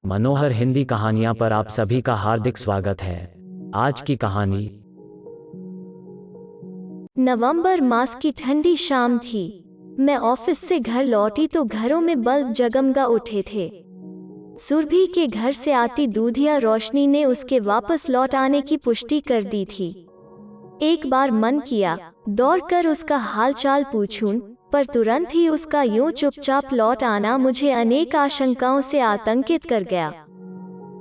मनोहर हिंदी कहानियां पर आप सभी का हार्दिक स्वागत है। आज की कहानी। नवंबर मास की ठंडी शाम थी। मैं ऑफिस से घर लौटी तो घरों में बल्ब जगमगा उठे थे। सुरभि के घर से आती दूधिया रोशनी ने उसके वापस लौट आने की पुष्टि कर दी थी। एक बार मन किया दौड़कर उसका हालचाल पूछूं, पर तुरंत ही उसका यूं चुपचाप लौट आना मुझे अनेक आशंकाओं से आतंकित कर गया।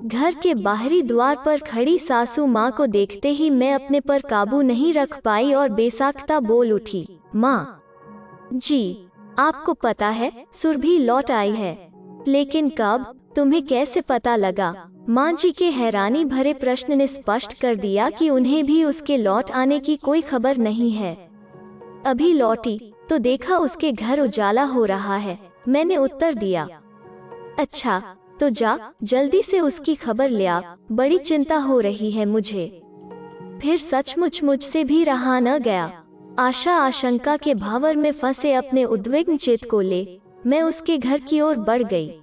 घर के बाहरी द्वार पर खड़ी सासू माँ को देखते ही मैं अपने पर काबू नहीं रख पाई और बेसाख्ता बोल उठी, माँ जी, आपको पता है सुरभि लौट आई है, लेकिन कब, तुम्हें कैसे पता लगा? माँ जी के हैरानी भरे प्रश्न ने स्पष्ट कर दिया कि उन्हें भी उसके लौट आने की कोई खबर नहीं है। अभी लौटी तो देखा उसके घर उजाला हो रहा है, मैंने उत्तर दिया। अच्छा, तो जा जल्दी से उसकी खबर ले आ, बड़ी चिंता हो रही है मुझे। फिर सचमुच मुझसे भी रहा न गया। आशा आशंका के भावर में फंसे अपने उद्विग्न चित्त को ले मैं उसके घर की ओर बढ़ गई।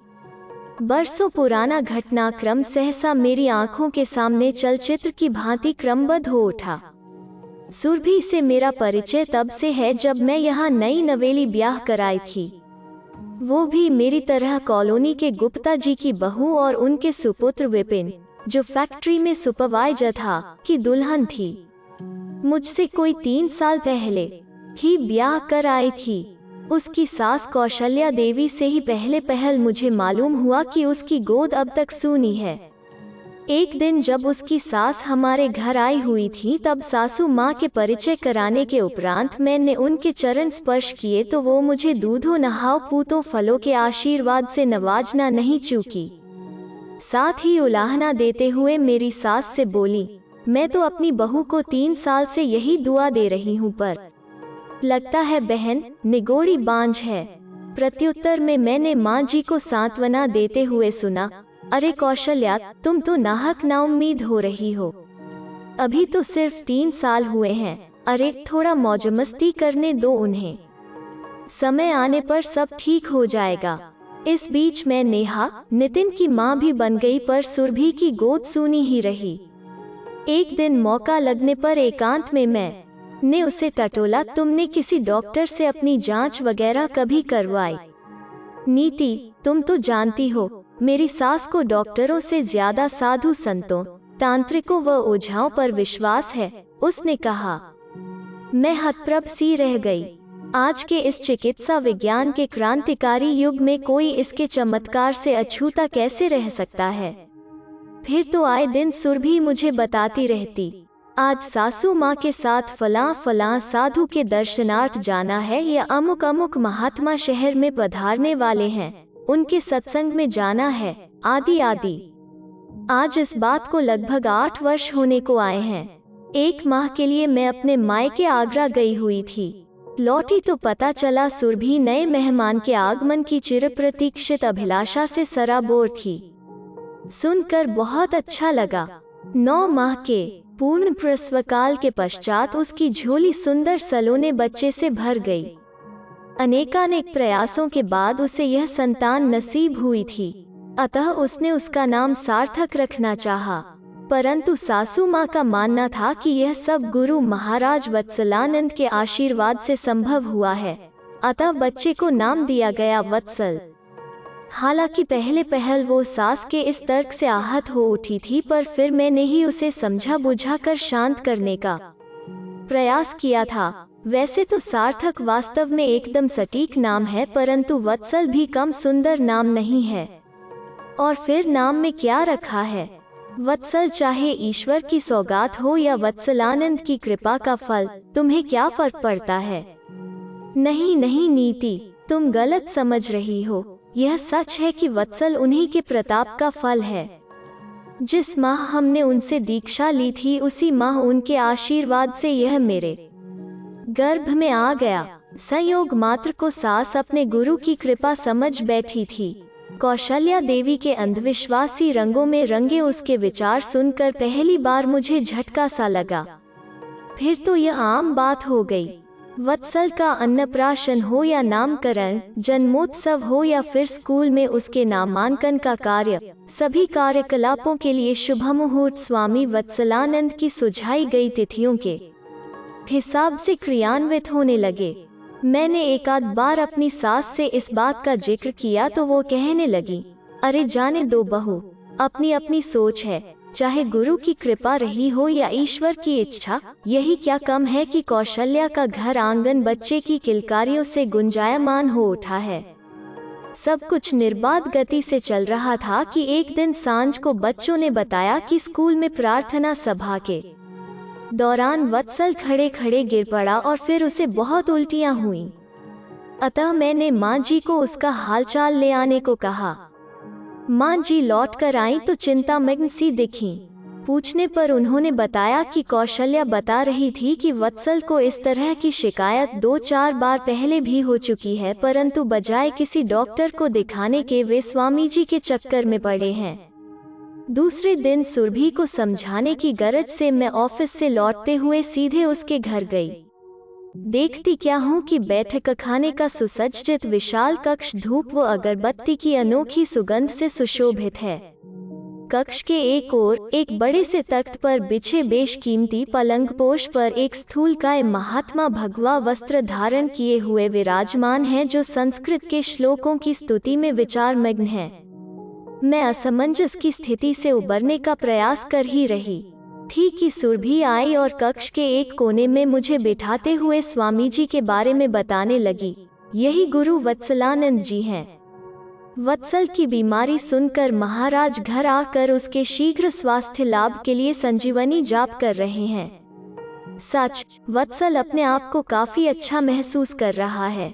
बरसों पुराना घटनाक्रम सहसा मेरी आंखों के सामने चलचित्र की भांति क्रमबद्ध हो उठा। सुरभि से मेरा परिचय तब से है जब मैं यहाँ नई नवेली ब्याह कराई थी। वो भी मेरी तरह कॉलोनी के गुप्ता जी की बहू और उनके सुपुत्र विपिन, जो फैक्ट्री में सुपरवाइजर था, की दुल्हन थी। मुझसे कोई 3 साल पहले ही ब्याह कर आई थी। उसकी सास कौशल्या देवी से ही पहले पहल मुझे मालूम हुआ कि उसकी गोद अब तक सूनी है। एक दिन जब उसकी सास हमारे घर आई हुई थी तब सासू माँ के परिचय कराने के उपरांत मैंने उनके चरण स्पर्श किए तो वो मुझे दूधो नहाओ पूतो फलों के आशीर्वाद से नवाजना नहीं चूकी। साथ ही उलाहना देते हुए मेरी सास से बोली, मैं तो अपनी बहू को 3 साल से यही दुआ दे रही हूँ, पर लगता है बहन निगोड़ी बांझ है। प्रत्युत्तर में मैंने माँ जी को सांत्वना देते हुए सुना, अरे कौशल्या, तुम तो नाहक नाउम्मीद हो रही हो। अभी तो सिर्फ 3 साल हुए हैं। अरे थोड़ा मौज मस्ती करने दो उन्हें, समय आने पर सब ठीक हो जाएगा। इस बीच मैं नेहा, नितिन की माँ भी बन गई, पर सुरभि की गोद सूनी ही रही। एक दिन मौका लगने पर एकांत में मैंने उसे टटोला, तुमने किसी डॉक्टर से अपनी जांच वगैरह कभी करवाई? नीति, तुम तो जानती हो मेरी सास को डॉक्टरों से ज्यादा साधु संतों, तांत्रिकों व ओझाओं पर विश्वास है, उसने कहा। मैं हतप्रभ सी रह गई। आज के इस चिकित्सा विज्ञान के क्रांतिकारी युग में कोई इसके चमत्कार से अछूता कैसे रह सकता है? फिर तो आए दिन सुरभि मुझे बताती रहती, आज सासू माँ के साथ फलां फलां साधु के दर्शनार्थ जाना है, या अमुक अमुक महात्मा शहर में पधारने वाले हैं, उनके सत्संग में जाना है, आदि आदि। आज इस बात को लगभग 8 वर्ष होने को आए हैं। 1 माह के लिए मैं अपने मायके आगरा गई हुई थी। लौटी तो पता चला सुरभि नए मेहमान के आगमन की चिरप्रतीक्षित अभिलाषा से सराबोर थी। सुनकर बहुत अच्छा लगा। 9 माह के पूर्ण प्रसवकाल के पश्चात उसकी झोली सुंदर सलोने बच्चे से भर गई। अनेकानेक प्रयासों के बाद उसे यह संतान नसीब हुई थी, अतः उसने उसका नाम सार्थक रखना चाहा। परंतु सासू माँ का मानना था कि यह सब गुरु महाराज वत्सलानंद के आशीर्वाद से संभव हुआ है, अतः बच्चे को नाम दिया गया वत्सल। हालांकि पहले पहल वो सास के इस तर्क से आहत हो उठी थी, पर फिर मैंने ही उसे समझा बुझा कर शांत करने का प्रयास किया था। वैसे तो सार्थक वास्तव में एकदम सटीक नाम है, परंतु वत्सल भी कम सुंदर नाम नहीं है। और फिर नाम में क्या रखा है? वत्सल चाहे ईश्वर की सौगात हो या वत्सलानंद की कृपा का फल, तुम्हें क्या फर्क पड़ता है? नहीं नहीं नीति, तुम गलत समझ रही हो। यह सच है कि वत्सल उन्हीं के प्रताप का फल है। जिस माह हमने उनसे दीक्षा ली थी, उसी माह उनके आशीर्वाद से यह मेरे गर्भ में आ गया। संयोग मात्र को सास अपने गुरु की कृपा समझ बैठी थी। कौशल्या देवी के अंधविश्वासी रंगों में रंगे उसके विचार सुनकर पहली बार मुझे झटका सा लगा। फिर तो यह आम बात हो गई। वत्सल का अन्नप्राशन हो या नामकरण, जन्मोत्सव हो या फिर स्कूल में उसके नामांकन का कार्य, सभी कार्यकलापों के लिए शुभ मुहूर्त स्वामी वत्सलानंद की सुझाई गई तिथियों के हिसाब से क्रियान्वित होने लगे। मैंने एक आध बार अपनी सास से इस बात का जिक्र किया तो वो कहने लगी, अरे जाने दो बहू, अपनी अपनी सोच है, चाहे गुरु की कृपा रही हो या ईश्वर की इच्छा, यही क्या कम है कि कौशल्या का घर आंगन बच्चे की किलकारियों से गुंजायमान हो उठा है। सब कुछ निर्बाध गति से चल रहा था कि एक दिन सांझ को बच्चों ने बताया कि स्कूल में प्रार्थना सभा के दौरान वत्सल खड़े खड़े गिर पड़ा और फिर उसे बहुत उल्टियां हुईं। अतः मैंने माँ जी को उसका हालचाल ले आने को कहा। माँ जी लौट कर आई तो चिंतामग्न सी दिखीं। पूछने पर उन्होंने बताया कि कौशल्या बता रही थी कि वत्सल को इस तरह की शिकायत 2-4 बार पहले भी हो चुकी है, परंतु बजाय किसी डॉक्टर को दिखाने के वे स्वामी जी के चक्कर में पड़े हैं। दूसरे दिन सुरभि को समझाने की गरज से मैं ऑफिस से लौटते हुए सीधे उसके घर गई। देखती क्या हूँ कि बैठक खाने का सुसज्जित विशाल कक्ष धूप व अगरबत्ती की अनोखी सुगंध से सुशोभित है। कक्ष के एक ओर एक बड़े से तख्त पर बिछे बेशकीमती पलंगपोश पर एक स्थूलकाय महात्मा भगवा वस्त्र धारण किए हुए विराजमान है, जो संस्कृत के श्लोकों की स्तुति में विचारमग्न है। मैं असमंजस की स्थिति से उबरने का प्रयास कर ही रही थी कि सुरभि आई और कक्ष के एक कोने में मुझे बिठाते हुए स्वामी जी के बारे में बताने लगी। यही गुरु वत्सलानंद जी हैं। वत्सल की बीमारी सुनकर महाराज घर आकर उसके शीघ्र स्वास्थ्य लाभ के लिए संजीवनी जाप कर रहे हैं। सच, वत्सल अपने आप को काफी अच्छा महसूस कर रहा है।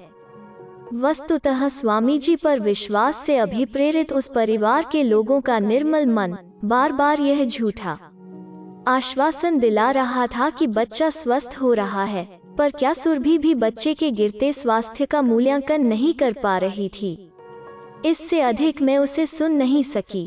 वस्तुतः स्वामी जी पर विश्वास से अभिप्रेरित उस परिवार के लोगों का निर्मल मन बार बार यह झूठा आश्वासन दिला रहा था कि बच्चा स्वस्थ हो रहा है, पर क्या सुरभि भी बच्चे के गिरते स्वास्थ्य का मूल्यांकन नहीं कर पा रही थी। इससे अधिक मैं उसे सुन नहीं सकी।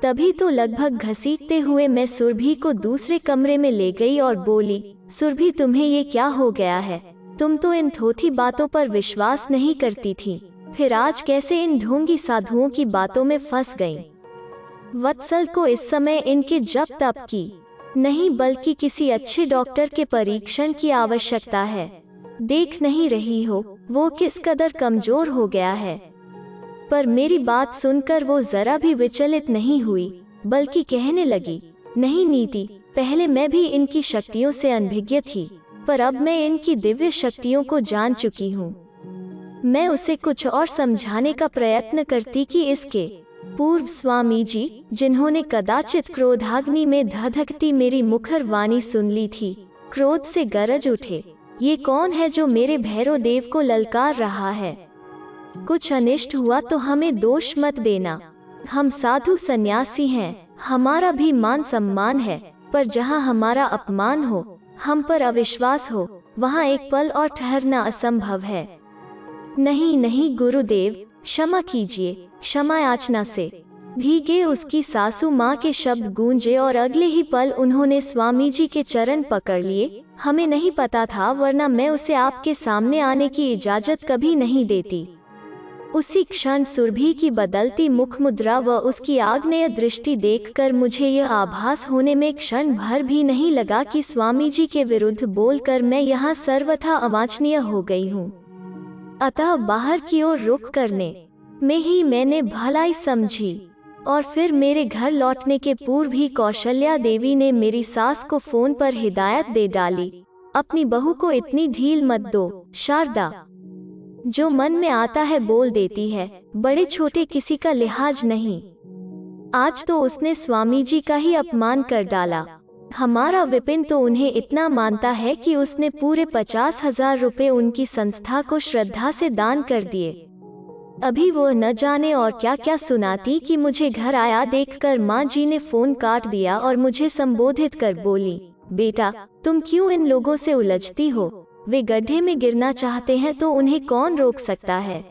तभी तो लगभग घसीटते हुए मैं सुरभि को दूसरे कमरे में ले गई और बोली, सुरभि तुम्हें ये क्या हो गया है? तुम तो इन थोथी बातों पर विश्वास नहीं करती थी, फिर आज कैसे इन ढोंगी साधुओं की बातों में फंस गईं? वत्सल को इस समय इनके जप तप की नहीं बल्कि किसी अच्छे डॉक्टर के परीक्षण की आवश्यकता है। देख नहीं रही हो वो किस कदर कमजोर हो गया है। पर मेरी बात सुनकर वो जरा भी विचलित नहीं हुई, बल्कि कहने लगी, नहीं नीति, पहले मैं भी इनकी शक्तियों से अनभिज्ञ थी, पर अब मैं इनकी दिव्य शक्तियों को जान चुकी हूँ। मैं उसे कुछ और समझाने का प्रयत्न करती कि इसके पूर्व स्वामी जी, जिन्होंने कदाचित क्रोधाग्नि में धधकती मेरी मुखर वाणी सुन ली थी, क्रोध से गरज उठे, ये कौन है जो मेरे भैरव देव को ललकार रहा है? कुछ अनिष्ट हुआ तो हमें दोष मत देना। हम साधु सन्यासी हैं, हमारा भी मान सम्मान है, पर जहाँ हमारा अपमान हो, हम पर अविश्वास हो, वहाँ एक पल और ठहरना असंभव है। नहीं नहीं गुरुदेव, क्षमा कीजिए। क्षमा याचना से भीगे उसकी सासू माँ के शब्द गूंजे और अगले ही पल उन्होंने स्वामी जी के चरण पकड़ लिए। हमें नहीं पता था, वरना मैं उसे आपके सामने आने की इजाजत कभी नहीं देती। उसी क्षण सुरभि की बदलती मुख मुद्रा व उसकी आग्नेय दृष्टि देखकर मुझे यह आभास होने में क्षण भर भी नहीं लगा कि स्वामी जी के विरुद्ध बोलकर मैं यहाँ सर्वथा अवांछनीय हो गई हूँ। अतः बाहर की ओर रुख करने में ही मैंने भलाई समझी, और फिर मेरे घर लौटने के पूर्व ही कौशल्या देवी ने मेरी सास को फोन पर हिदायत दे डाली, अपनी बहू को इतनी ढील मत दो शारदा, जो मन में आता है बोल देती है, बड़े छोटे किसी का लिहाज नहीं। आज तो उसने स्वामी जी का ही अपमान कर डाला। हमारा विपिन तो उन्हें इतना मानता है कि उसने पूरे 50,000 रुपए उनकी संस्था को श्रद्धा से दान कर दिए। अभी वो न जाने और क्या क्या सुनाती कि मुझे घर आया देखकर माँ जी ने फोन काट दिया और मुझे संबोधित कर बोली, बेटा तुम क्यों इन लोगों से उलझती हो? वे गड्ढे में गिरना चाहते हैं तो उन्हें कौन रोक सकता है?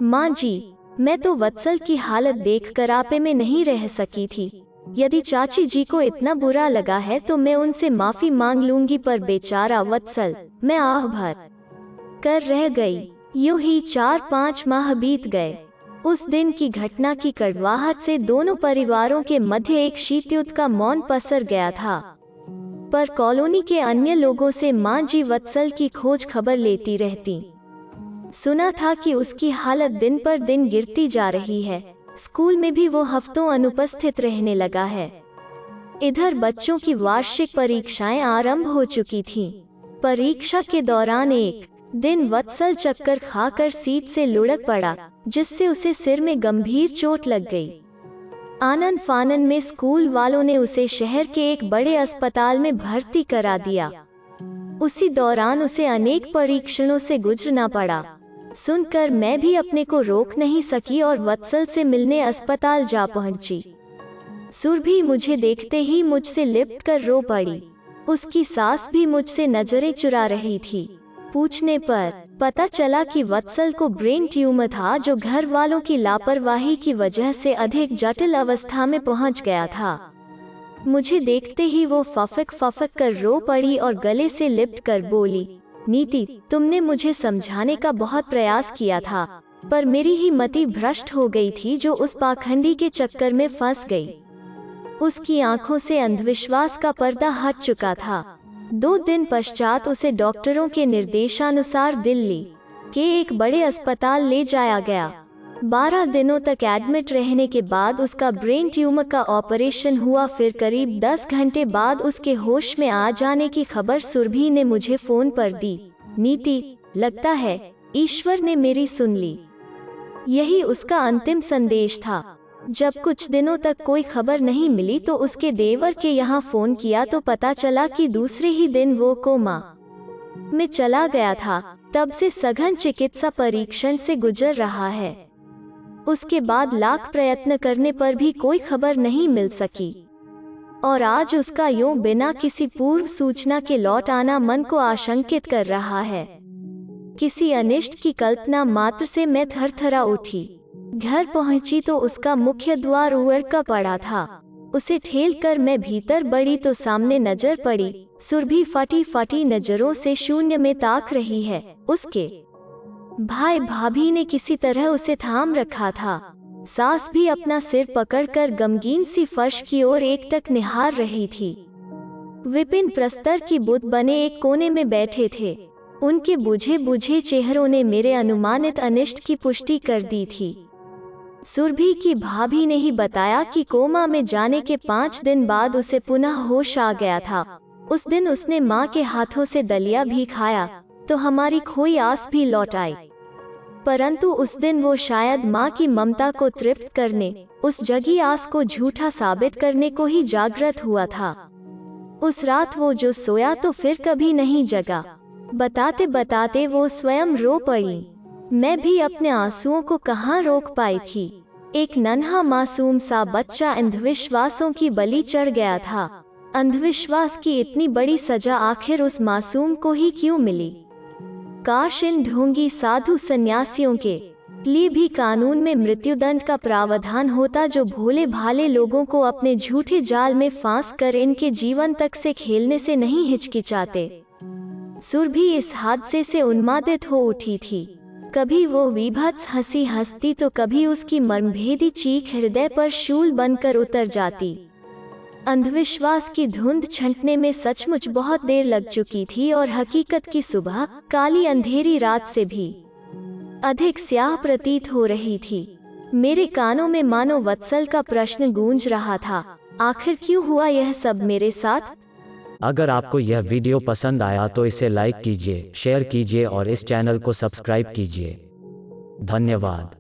माँ जी, मैं तो वत्सल की हालत देखकर आपे में नहीं रह सकी थी। यदि चाची जी को इतना बुरा लगा है तो मैं उनसे माफी मांग लूंगी, पर बेचारा वत्सल, मैं आह भर कर रह गई। यूं ही 4-5 माह बीत गए। उस दिन की घटना की कड़वाहट से दोनों परिवारों के मध्य एक शीतयुद्ध का मौन पसर गया था। पर कॉलोनी के अन्य लोगों से मां जी वत्सल की खोज खबर लेती रहती। सुना था कि उसकी हालत दिन पर दिन गिरती जा रही है। स्कूल में भी वो हफ्तों अनुपस्थित रहने लगा है। इधर बच्चों की वार्षिक परीक्षाएं आरंभ हो चुकी थीं। परीक्षा के दौरान एक दिन वत्सल चक्कर खाकर सीट से लुढ़क पड़ा, जिससे उसे सिर में गंभीर चोट लग गई। आनन फानन में स्कूल वालों ने उसे शहर के एक बड़े अस्पताल में भर्ती करा दिया। उसी दौरान उसे अनेक परीक्षणों से गुजरना पड़ा। सुनकर मैं भी अपने को रोक नहीं सकी और वत्सल से मिलने अस्पताल जा पहुंची। सुरभि मुझे देखते ही मुझसे लिपट कर रो पड़ी। उसकी सास भी मुझसे नजरें चुरा रही थी। पूछने पर पता चला कि वत्सल को ब्रेन ट्यूमर था, जो घर वालों की लापरवाही की वजह से अधिक जटिल अवस्था में पहुंच गया था। मुझे देखते ही वो फफक कर रो पड़ी और गले से लिपट कर बोली, नीति, तुमने मुझे समझाने का बहुत प्रयास किया था, पर मेरी ही मति भ्रष्ट हो गई थी, जो उस पाखंडी के चक्कर में फंस गई। उसकी आंखों से अंधविश्वास का पर्दा हट चुका था। 2 दिन पश्चात उसे डॉक्टरों के निर्देशानुसार दिल्ली के एक बड़े अस्पताल ले जाया गया। 12 दिनों तक एडमिट रहने के बाद उसका ब्रेन ट्यूमर का ऑपरेशन हुआ। फिर करीब 10 घंटे बाद उसके होश में आ जाने की खबर सुरभि ने मुझे फोन पर दी। नीति, लगता है ईश्वर ने मेरी सुन ली। यही उसका अंतिम संदेश था। जब कुछ दिनों तक कोई खबर नहीं मिली तो उसके देवर के यहाँ फोन किया तो पता चला कि दूसरे ही दिन वो कोमा में चला गया था। तब से सघन चिकित्सा परीक्षण से गुजर रहा है। उसके बाद लाख प्रयत्न करने पर भी कोई खबर नहीं मिल सकी और आज उसका यूं बिना किसी पूर्व सूचना के लौट आना मन को आशंकित कर रहा है। किसी अनिष्ट की कल्पना मात्र से मैं थरथरा उठी। घर पहुंची तो उसका मुख्य द्वार उड़ का पड़ा था। उसे ठेल कर मैं भीतर बढ़ी तो सामने नजर पड़ी। सुरभि फटी नजरों से शून्य में ताक रही है। उसके भाई भाभी ने किसी तरह उसे थाम रखा था। सास भी अपना सिर पकड़कर गमगीन सी फर्श की ओर एकटक निहार रही थी। विपिन प्रस्तर की बुत बने एक कोने में बैठे थे। उनके बुझे चेहरों ने मेरे अनुमानित अनिष्ट की पुष्टि कर दी थी। सुरभि की भाभी ने ही बताया कि कोमा में जाने के 5 दिन बाद उसे पुनः होश आ गया था। उस दिन उसने माँ के हाथों से दलिया भी खाया तो हमारी खोई आस भी लौट आई। परंतु उस दिन वो शायद माँ की ममता को तृप्त करने, उस जगी आस को झूठा साबित करने को ही जागृत हुआ था। उस रात वो जो सोया तो फिर कभी नहीं जगा। बताते बताते वो स्वयं रो पड़ी। मैं भी अपने आंसुओं को कहाँ रोक पाई थी। एक नन्हा मासूम सा बच्चा अंधविश्वासों की बलि चढ़ गया था। अंधविश्वास की इतनी बड़ी सजा आखिर उस मासूम को ही क्यों मिली? काश इन ढोंगी साधु सन्यासियों के लिए भी कानून में मृत्युदंड का प्रावधान होता, जो भोले भाले लोगों को अपने झूठे जाल में फांस कर इनके जीवन तक से खेलने से नहीं हिचकिचाते। सुरभि इस हादसे से उन्मादित हो उठी थी। कभी वो विभत्स हंसी हंसती तो कभी उसकी मर्मभेदी चीख हृदय पर शूल बनकर उतर जाती। अंधविश्वास की धुंध छंटने में सचमुच बहुत देर लग चुकी थी और हकीकत की सुबह काली अंधेरी रात से भी अधिक स्याह प्रतीत हो रही थी। मेरे कानों में मानो वत्सल का प्रश्न गूंज रहा था, आखिर क्यों हुआ यह सब मेरे साथ? अगर आपको यह वीडियो पसंद आया तो इसे लाइक कीजिए, शेयर कीजिए और इस चैनल को सब्सक्राइब कीजिए। धन्यवाद।